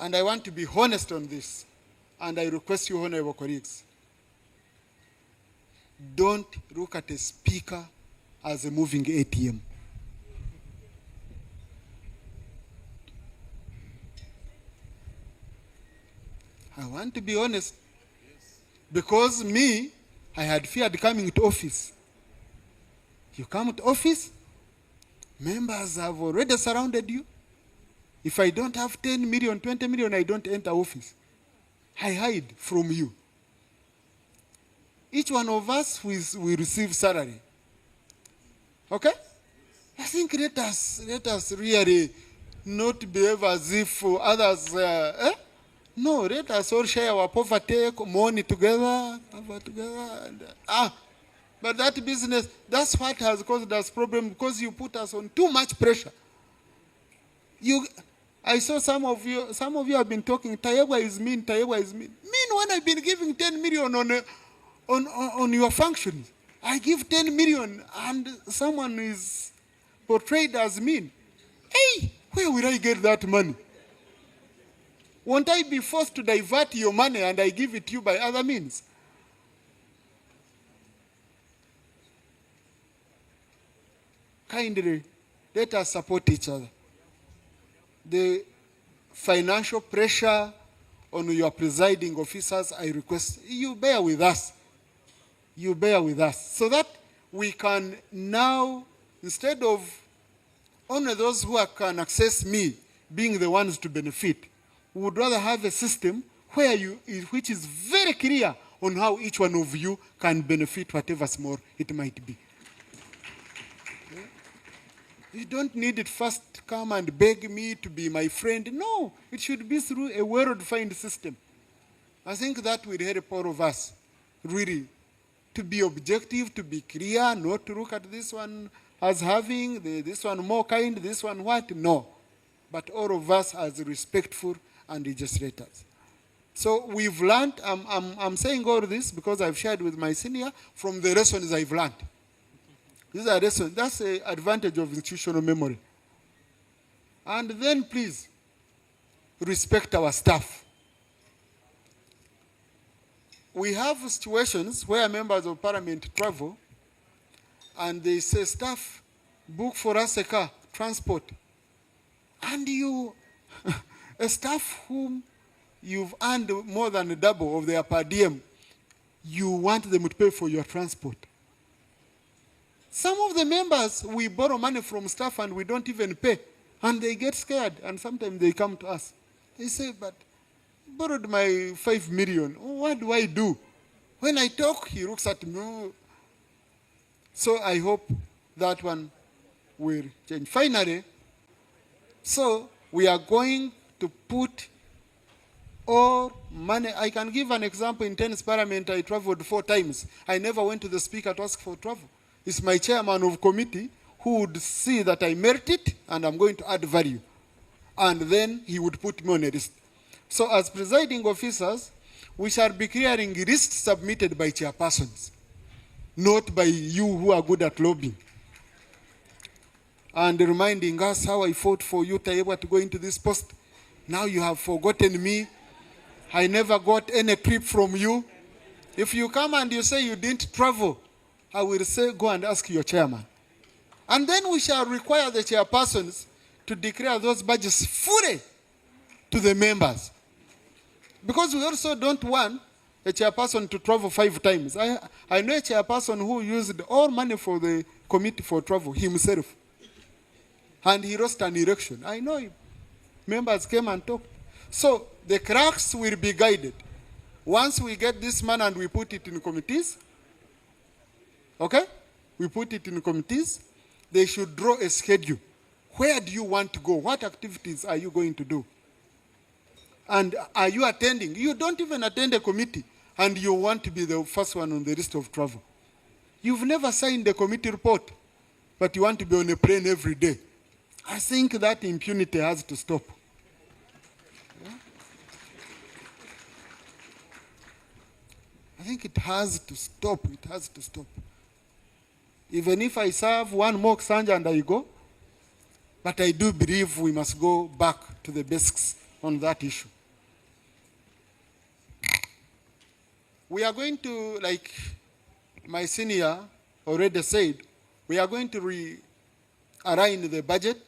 And I want to be honest on this, and I request you, honorable colleagues, don't look at a speaker as a moving ATM. I want to be honest. Because me, I had feared coming to office. You come to office, members have already surrounded you. If I don't have 10 million, 20 million, I don't enter office. I hide from you. Each one of us will receive salary. Okay? I think let us really not behave as if others, No, let us all share our poverty, money together, cover together. But that business, that's what has caused us problem, because you put us on too much pressure. I saw some of you have been talking, Tayebwa is mean, Tayebwa is mean. Mean when I've been giving 10 million on your functions. I give 10 million and someone is portrayed as mean. Hey, where will I get that money? Won't I be forced to divert your money and I give it to you by other means? Kindly, let us support each other. The financial pressure on your presiding officers, I request you bear with us. You bear with us so that we can now, instead of only those who can access me being the ones to benefit, we would rather have a system which is very clear on how each one of you can benefit whatever small it might be. You don't need it first come and beg me to be my friend. No, it should be through a well-defined system. I think that will help all of us, really, to be objective, to be clear, not to look at this one as having, this one more kind, this one what? No. But all of us as respectful and legislators. So we've learned, I'm saying all this because I've shared with my senior from the lessons I've learned. These are lessons. That's the advantage of institutional memory. And then please, respect our staff. We have situations where members of parliament travel and they say, staff, book for us a car, transport. And you, a staff whom you've earned more than double of their per diem, you want them to pay for your transport. Some of the members, we borrow money from staff and we don't even pay. And they get scared and sometimes they come to us. They say, but I borrowed my 5 million. What do I do? When I talk, he looks at me. So I hope that one will change. Finally, so we are going to put all money. I can give an example. In tennis parliament, I traveled 4 times. I never went to the speaker to ask for travel. It's my chairman of committee who would see that I merit it and I'm going to add value. And then he would put me on a list. So as presiding officers, we shall be clearing lists submitted by chairpersons, not by you who are good at lobbying. And reminding us how I fought for you, Tayebwa, to go into this post. Now you have forgotten me. I never got any trip from you. If you come and you say you didn't travel, I will say, go and ask your chairman. And then we shall require the chairpersons to declare those badges fully to the members. Because we also don't want a chairperson to travel 5 times. I know a chairperson who used all money for the committee for travel himself. And he lost an election. I know him. Members came and talked. So the clerks will be guided. Once we get this man and we put it in committees, okay? We put it in committees. They should draw a schedule. Where do you want to go? What activities are you going to do? And are you attending? You don't even attend a committee and you want to be the first one on the list of travel. You've never signed a committee report, but you want to be on a plane every day. I think that impunity has to stop. Yeah? I think it has to stop. It has to stop. Even if I serve one mock Sanja and I go, but I do believe we must go back to the basics on that issue. We are going to, like my senior already said, we are going to realign the budget.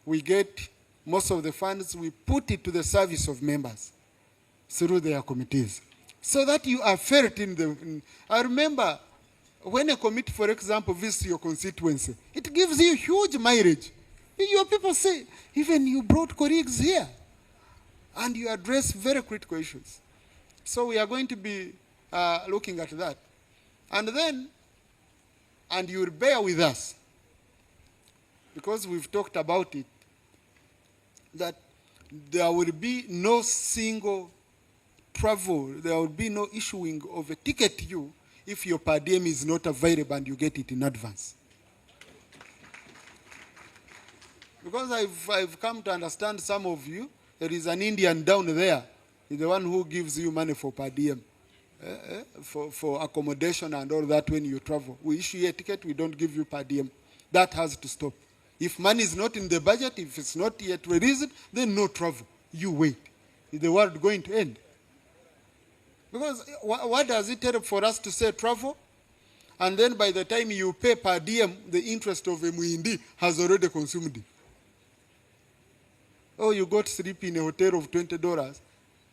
We get most of the funds, we put it to the service of members through their committees, so that you are felt in the. I remember when a committee, for example, visits your constituency, it gives you huge mileage. Your people say, even you brought colleagues here, and you address very critical issues. So we are going to be looking at that. And then, and you will bear with us, because we've talked about it, that there will be no single travel, there will be no issuing of a ticket to you if your per diem is not available and you get it in advance. Because I've come to understand some of you, there is an Indian down there, the one who gives you money for per diem, for accommodation and all that when you travel. We issue you a ticket, we don't give you per diem. That has to stop. If money is not in the budget, if it's not yet released, then no travel. You wait. Is the world going to end? Because what does it take for us to say travel? And then by the time you pay per diem, the interest of a Muindi has already consumed it. Oh, you got to sleep in a hotel of $20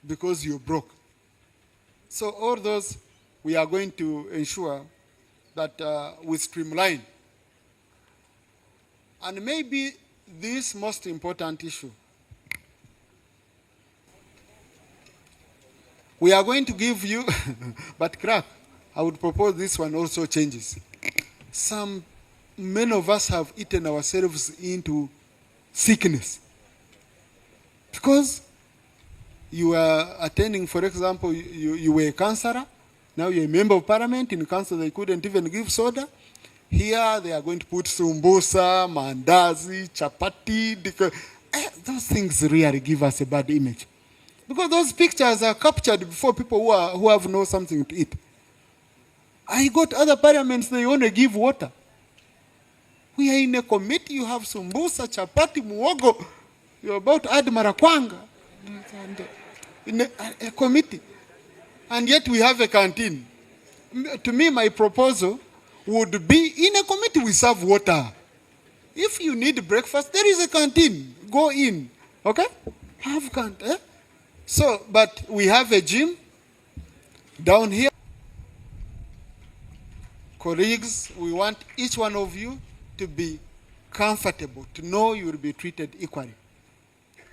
because you're broke. So all those, we are going to ensure that we streamline. And maybe this most important issue, we are going to give you, but crack, I would propose this one also changes. Many of us have eaten ourselves into sickness. Because you are attending, for example, you were a councillor, now you're a member of parliament. In council they couldn't even give soda. Here they are going to put sumbusa, mandazi, chapati. Those things really give us a bad image. Because those pictures are captured before people who have no something to eat. I got other parliaments, they only give water. We are in a committee, you have sumbusa, chapati, muogo. You're about to add marakwanga. In a committee. And yet we have a canteen. To me, my proposal would be, in a committee we serve water. If you need breakfast, there is a canteen. Go in. Okay? Have canteen. So, but we have a gym down here. Colleagues, we want each one of you to be comfortable, to know you will be treated equally.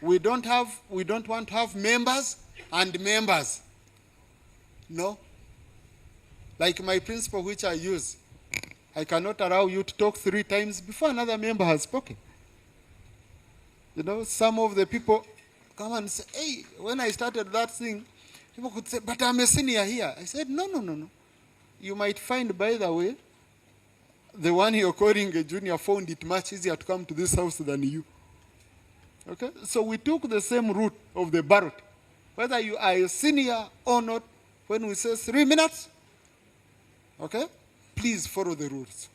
We don't want to have members and members. No. Like my principle which I use, I cannot allow you to talk 3 times before another member has spoken. You know, some of the people come and say, hey, when I started that thing, people could say, but I'm a senior here. I said, no. You might find, by the way, the one you're calling a junior found it much easier to come to this house than you. Okay? So we took the same route of the ballot. Whether you are a senior or not, when we say 3 minutes, okay, please follow the rules.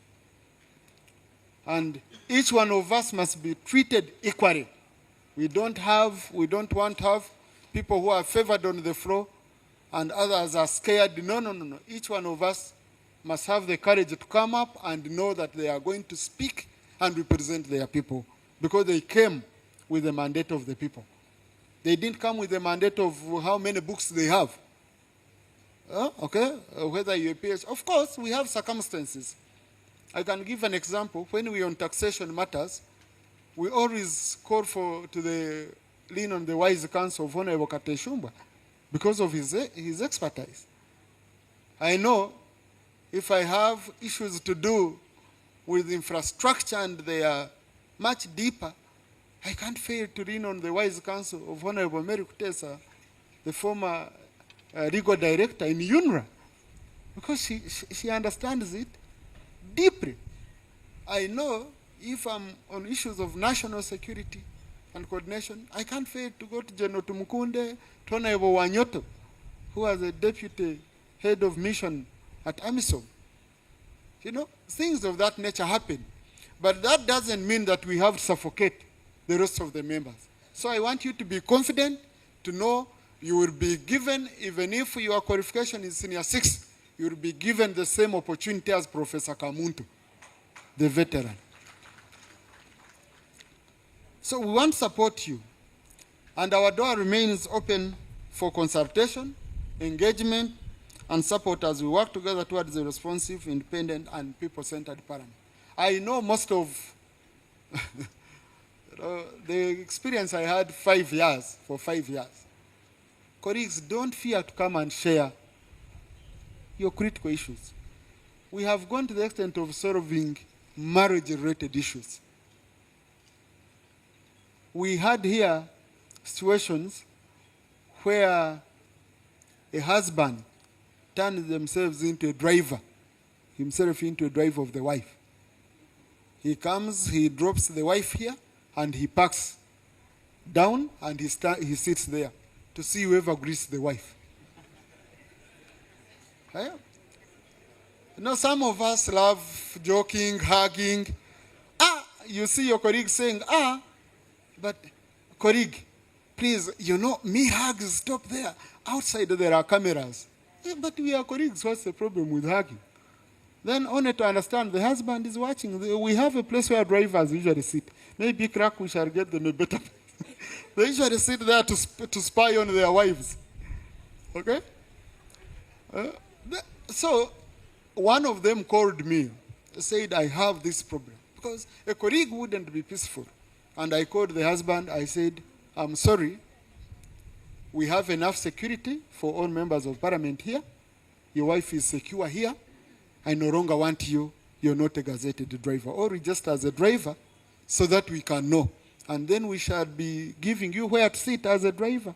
And each one of us must be treated equally. We don't want to have people who are favored on the floor and others are scared. No. Each one of us must have the courage to come up and know that they are going to speak and represent their people, because they came with the mandate of the people. They didn't come with the mandate of how many books they have. Okay? Whether you appear. Of course, we have circumstances. I can give an example. When we are on taxation matters, we always call to lean on the wise counsel of Honorable Kateshumba because of his expertise. I know if I have issues to do with infrastructure and they are much deeper, I can't fail to lean on the wise counsel of Honorable Mary Kutesa, the former legal director in UNRWA, because she understands it deeply. I know if I'm on issues of national security and coordination, I can't fail to go to General Tumukunde, to Honorable Wanyoto, who was a deputy head of mission at AMISOM. You know, things of that nature happen. But that doesn't mean that we have to suffocate the rest of the members. So I want you to be confident, to know you will be given, even if your qualification is senior 6, you will be given the same opportunity as Professor Kamuntu, the veteran. So we want to support you. And our door remains open for consultation, engagement, and support as we work together towards a responsive, independent, and people-centered parliament. I know most of the experience I had 5 years, for 5 years. Colleagues, don't fear to come and share your critical issues. We have gone to the extent of solving marriage-related issues. We had here situations where a husband turned themselves into a driver, himself into a driver of the wife. He comes, he drops the wife here, and he parks down, and he sits there to see whoever greets the wife. You know, some of us love joking, hugging. You see your colleague saying, but colleague, please, you know, me hugs, stop there. Outside there are cameras. But we are colleagues, what's the problem with hugging? Then only to understand, the husband is watching. We have a place where drivers usually sit. Maybe crack, we shall get them a better place. They usually sit there to spy on their wives. Okay? So one of them called me, said, I have this problem. Because a colleague wouldn't be peaceful. And I called the husband, I said, I'm sorry, we have enough security for all members of parliament here. Your wife is secure here. I no longer want you. You're not a gazetted driver. Or register as a driver so that we can know. And then we shall be giving you where to sit as a driver,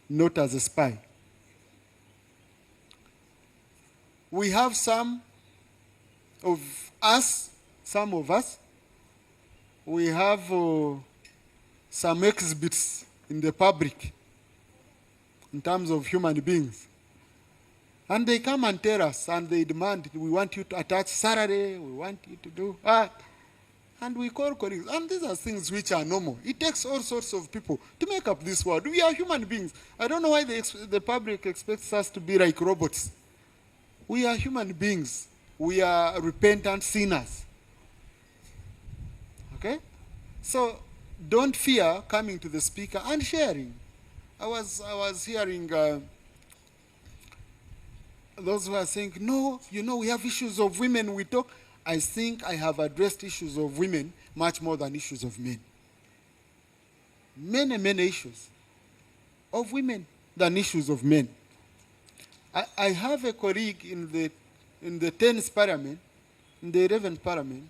not as a spy. We have some of us, we have some exhibits in the public in terms of human beings. And they come and tell us, and they demand, we want you to attach salary, we want you to do that. And we call colleagues. And these are things which are normal. It takes all sorts of people to make up this world. We are human beings. I don't know why the public expects us to be like robots. We are human beings. We are repentant sinners. Okay? So don't fear coming to the speaker and sharing. I was hearing those who are saying, no, you know, we have issues of women, we talk. I think I have addressed issues of women much more than issues of men. Many issues of women than issues of men. I have a colleague in the 10th Parliament, in the 11th Parliament,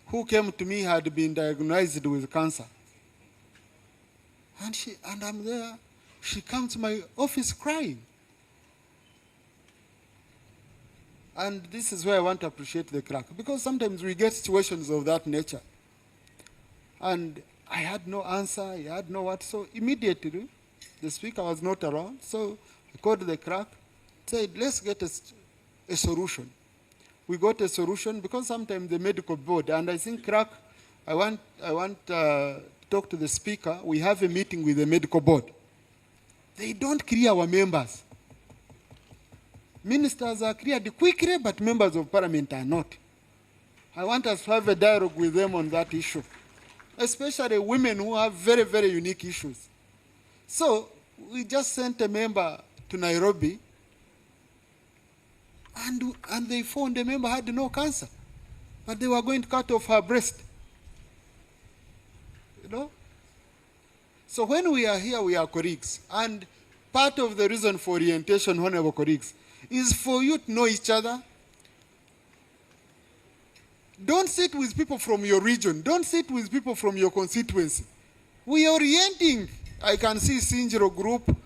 who came to me, had been diagnosed with cancer. And I'm there. She comes to my office crying. And this is where I want to appreciate the clerk, because sometimes we get situations of that nature. And I had no answer, I had no what. So immediately, the speaker was not around, so I called the clerk, said, let's get a solution. We got a solution because sometimes the medical board, and I think clerk, I want to talk to the speaker. We have a meeting with the medical board. They don't clear our members. Ministers are cleared quickly, but members of parliament are not. I want us to have a dialogue with them on that issue, especially women who have very unique issues. So we just sent a member to Nairobi, and they found the member had no cancer, but they were going to cut off her breast. You know? So when we are here, we are colleagues. And part of the reason for orientation, honorable colleagues, is for you to know each other. Don't sit with people from your region. Don't sit with people from your constituency. We are orienting. I can see Sinjiro group.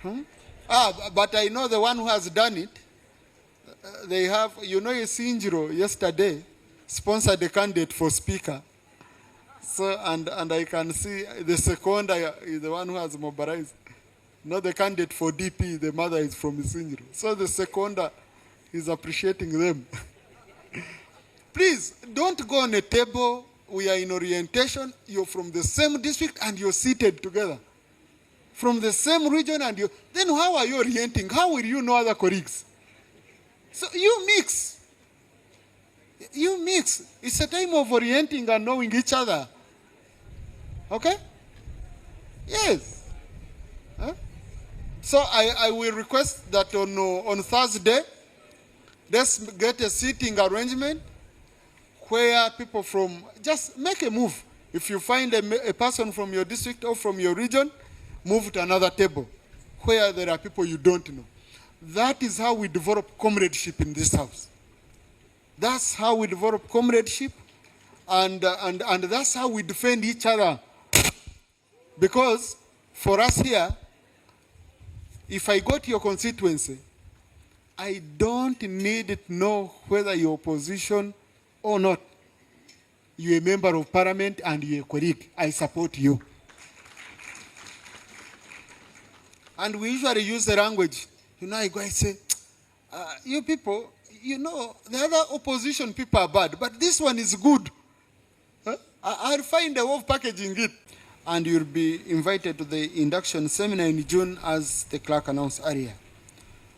But I know the one who has done it. They have, you know, Sinjiro yesterday sponsored a candidate for speaker. So, and I can see the second is the one who has mobilized. Not the candidate for DP, the mother is from Sinjiro. So the seconder is appreciating them. Please, don't go on a table we are in orientation, you're from the same district and you're seated together. From the same region and you, then how are you orienting? How will you know other colleagues? So you mix. You mix. It's a time of orienting and knowing each other. Okay? Yes. Huh? So I will request that on Thursday, let's get a seating arrangement where people from, just make a move. If you find a person from your district or from your region, move to another table where there are people you don't know. That is how we develop comradeship in this house. That's how we develop comradeship, and that's how we defend each other. Because for us here, if I go to your constituency, I don't need to know whether you're opposition or not. You're a member of parliament and you're a colleague. I support you. And we usually use the language. You know, I go and say, you people, you know, the other opposition people are bad, but this one is good. Huh? I'll find a way of packaging it. And you'll be invited to the induction seminar in June, as the clerk announced earlier.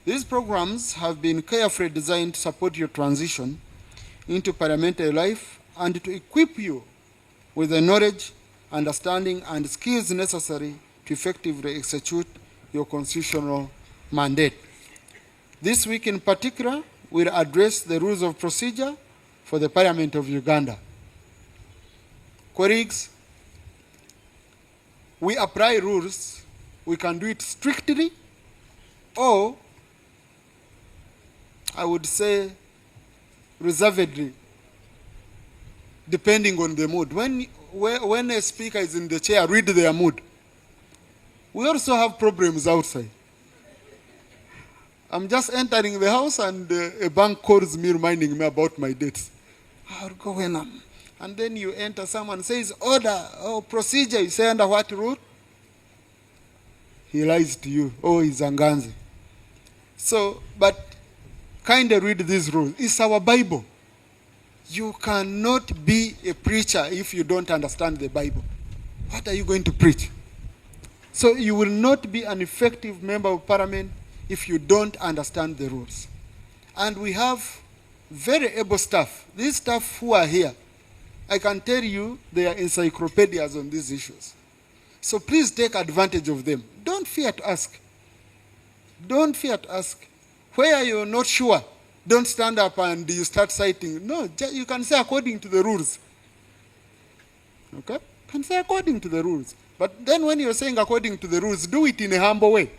These programs have been carefully designed to support your transition into parliamentary life and to equip you with the knowledge, understanding, and skills necessary to effectively execute your constitutional mandate. This week in particular, we'll address the rules of procedure for the Parliament of Uganda. Colleagues, we apply rules. We can do it strictly, or I would say reservedly, depending on the mood. When a speaker is in the chair, read their mood. We also have problems outside. I'm just entering the house and a bank calls me reminding me about my dates. I'll go in. And then you enter, someone says, order, or procedure. You say, under what rule? He lies to you. Oh, he's Anganzi. So, but kind of read these rules. It's our Bible. You cannot be a preacher if you don't understand the Bible. What are you going to preach? So you will not be an effective member of parliament if you don't understand the rules. And we have very able staff. These staff who are here, I can tell you they are encyclopedias on these issues. So please take advantage of them. Don't fear to ask. Don't fear to ask. Where you're not sure, don't stand up and you start citing. No, you can say according to the rules. Okay? You can say according to the rules. But then when you're saying according to the rules, do it in a humble way.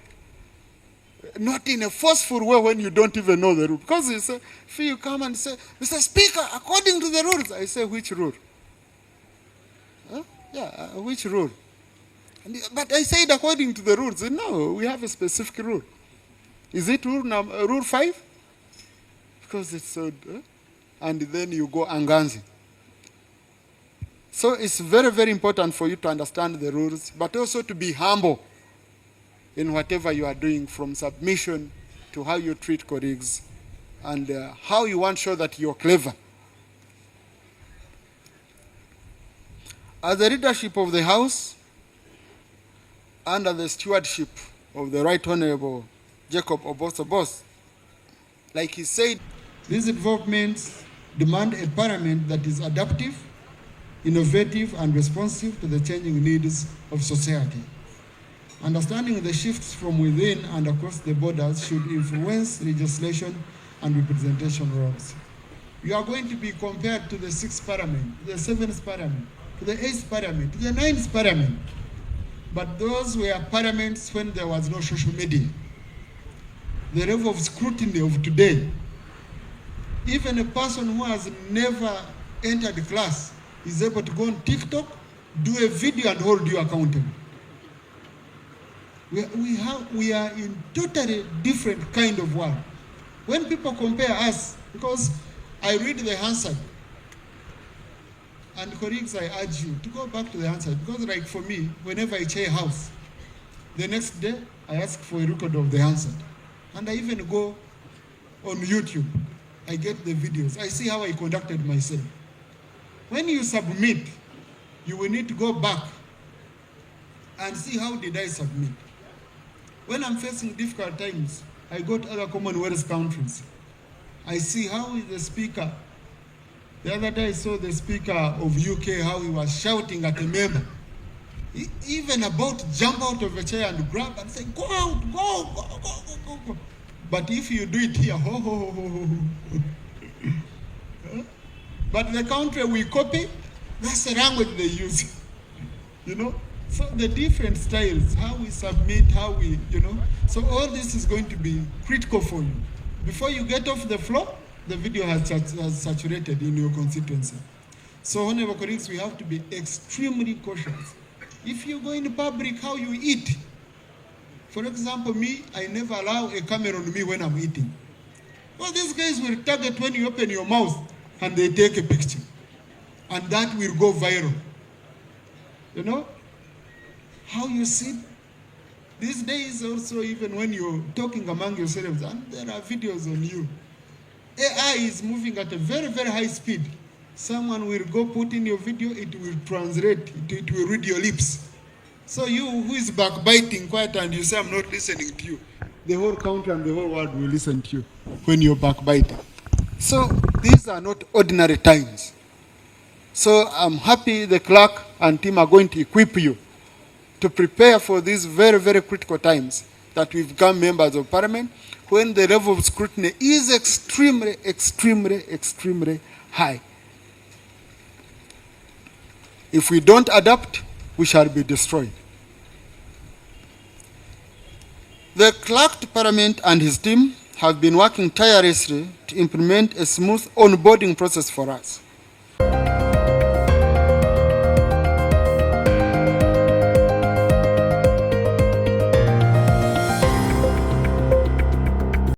Not in a forceful way when you don't even know the rule. Because you say, if you come and say, Mr. Speaker, according to the rules, I say, which rule? Huh? Yeah, which rule? But I said according to the rules. No, we have a specific rule. Is it rule 5? Because it's so, and then you go Anganzi. So it's very, very important for you to understand the rules, but also to be humble in whatever you are doing, from submission to how you treat colleagues and how you want to show that you're clever. As the leadership of the House, under the stewardship of the Right Honorable Jacob Oboso, like he said, these developments demand a parliament that is adaptive, innovative, and responsive to the changing needs of society. Understanding the shifts from within and across the borders should influence legislation and representation roles. You are going to be compared to the 6th Parliament, to the 7th Parliament, to the 8th Parliament, to the 9th Parliament. But those were parliaments when there was no social media. The level of scrutiny of today, even a person who has never entered class is able to go on TikTok, do a video, and hold you accountable. We are in totally different kind of world. When people compare us, because I read the Hansard, and colleagues, I urge you to go back to the Hansard, because like for me, whenever I chair house, the next day I ask for a record of the Hansard. And I even go on YouTube. I get the videos. I see how I conducted myself. When you submit, you will need to go back and see how did I submit. When I'm facing difficult times, I go to other Commonwealth countries. I see how is the speaker. The other day I saw the speaker of UK, how he was shouting at a member. He even about to jump out of a chair and grab and say, go out, go, go, go, go, go, go. But if you do it here, ho, ho, ho, ho, ho. But the country we copy, that's the language they use. You know? So the different styles, how we submit, how we, you know. So all this is going to be critical for you. Before you get off the floor, the video has saturated in your constituency. So honorable colleagues, we have to be extremely cautious. If you go in public, how you eat. For example, me, I never allow a camera on me when I'm eating. Well, these guys will target when you open your mouth and they take a picture. And that will go viral. You know? How you sit. These days also, even when you're talking among yourselves, and there are videos on you. AI is moving at a very, very high speed. Someone will go put in your video, it will translate, it will read your lips. So you who is backbiting quiet and you say, I'm not listening to you, the whole country and the whole world will listen to you when you're backbiting. So these are not ordinary times. So I'm happy the clerk and team are going to equip you to prepare for these very, very critical times that we've become members of parliament, when the level of scrutiny is extremely, extremely, extremely high. If we don't adapt, we shall be destroyed. The clerk to Parliament and his team have been working tirelessly to implement a smooth onboarding process for us.